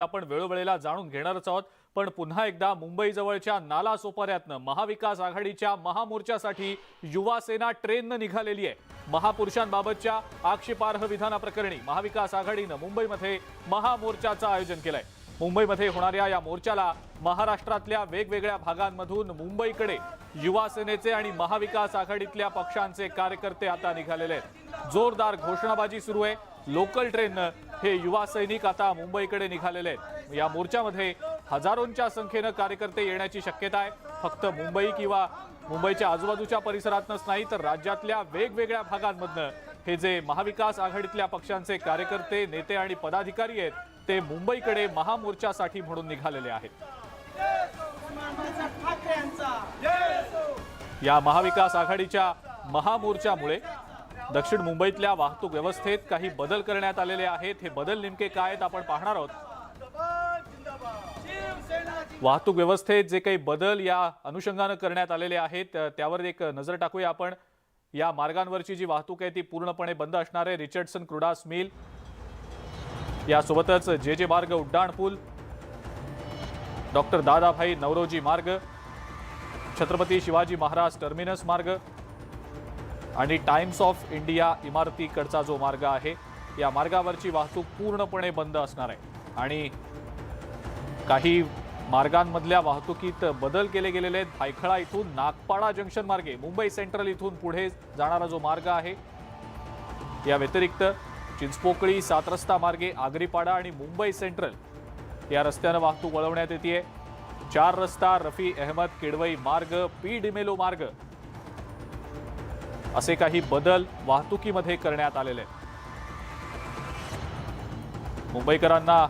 आपण वेळोवेळेला जाणून घेणारच आहोत। पण पुन्हा एकदा मुंबई जवळच्या नाला सोपाऱ्यातनं महाविकास आघाडीच्या महामोर्चासाठी युवा सेना ट्रेननं निघालेली आहे। महापुरुषांबाबतच्या आक्षेपार्ह विधानाप्रकरणी महाविकास आघाडीनं मुंबईमध्ये महामोर्चाचं आयोजन केलंय। मुंबईमध्ये होणाऱ्या या मोर्चाला महाराष्ट्रातल्या वेगवेगळ्या भागांमधून मुंबईकडे युवा सेनेचे आणि महाविकास आघाडीतल्या पक्षांचे कार्यकर्ते आता निघालेले आहेत। जोरदार घोषणाबाजी सुरू आहे। लोकल ट्रेननं हे युवा सैनिक आता मुंबईकडे निघालेले आहेत। या मोर्चामध्ये हजारोंच्या संख्येने कार्यकर्ते येण्याची शक्यता आहे। फक्त मुंबई किंवा मुंबईच्या आजूबाजूच्या परिसरातच नाही तर राज्यातल्या वेगवेगळ्या भागांमधनं हे जे महाविकास आघाडीतल्या पक्षांचे कार्यकर्ते, नेते आणि पदाधिकारी आहेत ते मुंबईकडे महामोर्चासाठी म्हणून निघालेले आहेत। या महाविकास आघाडीच्या महामोर्चामुळे दक्षिण मुंबईतल्या वाहतूक व्यवस्थेत काही बदल करण्यात आलेले आहेत। हे बदल नेमके काय आहेत आपण पाहणार आहोत। वाहतूक व्यवस्थेत जे काही बदल या अनुषंगाने करण्यात आलेले आहेत त्यावर एक नजर टाकूया आपण। या मार्गांवरची जी वाहतूक आहे ती पूर्णपणे बंद असणार आहे। रिचर्डसन क्रुडास मिल, यासोबतच जे मार्ग उड्डाण पूल, डॉक्टर दादाभाई नवरोजी मार्ग, छत्रपती शिवाजी महाराज टर्मिनस मार्ग आणि टाइम्स ऑफ इंडिया इमारतीकडचा जो मार्ग आहे या मार्गावरची वाहतूक पूर्णपणे बंद असणार आहे। आणि काही मार्गांमधल्या वाहतुकीत बदल केले गेलेले आहेत। भायखळा इथून नागपाडा जंक्शन मार्गे मुंबई सेंट्रल इथून पुढे जाणारा जो मार्ग आहे, या व्यतिरिक्त चिंचपोकळी, सात रस्ता मार्गे आगरीपाडा आणि मुंबई सेंट्रल या रस्त्याने वाहतूक वळवण्यात येते। 4 रस्ता, रफी अहमद किडवई मार्ग, पी डिमेलो मार्ग असे काही बदल वाहतुकीमध्ये करण्यात आलेले आहेत। मुंबईकरांना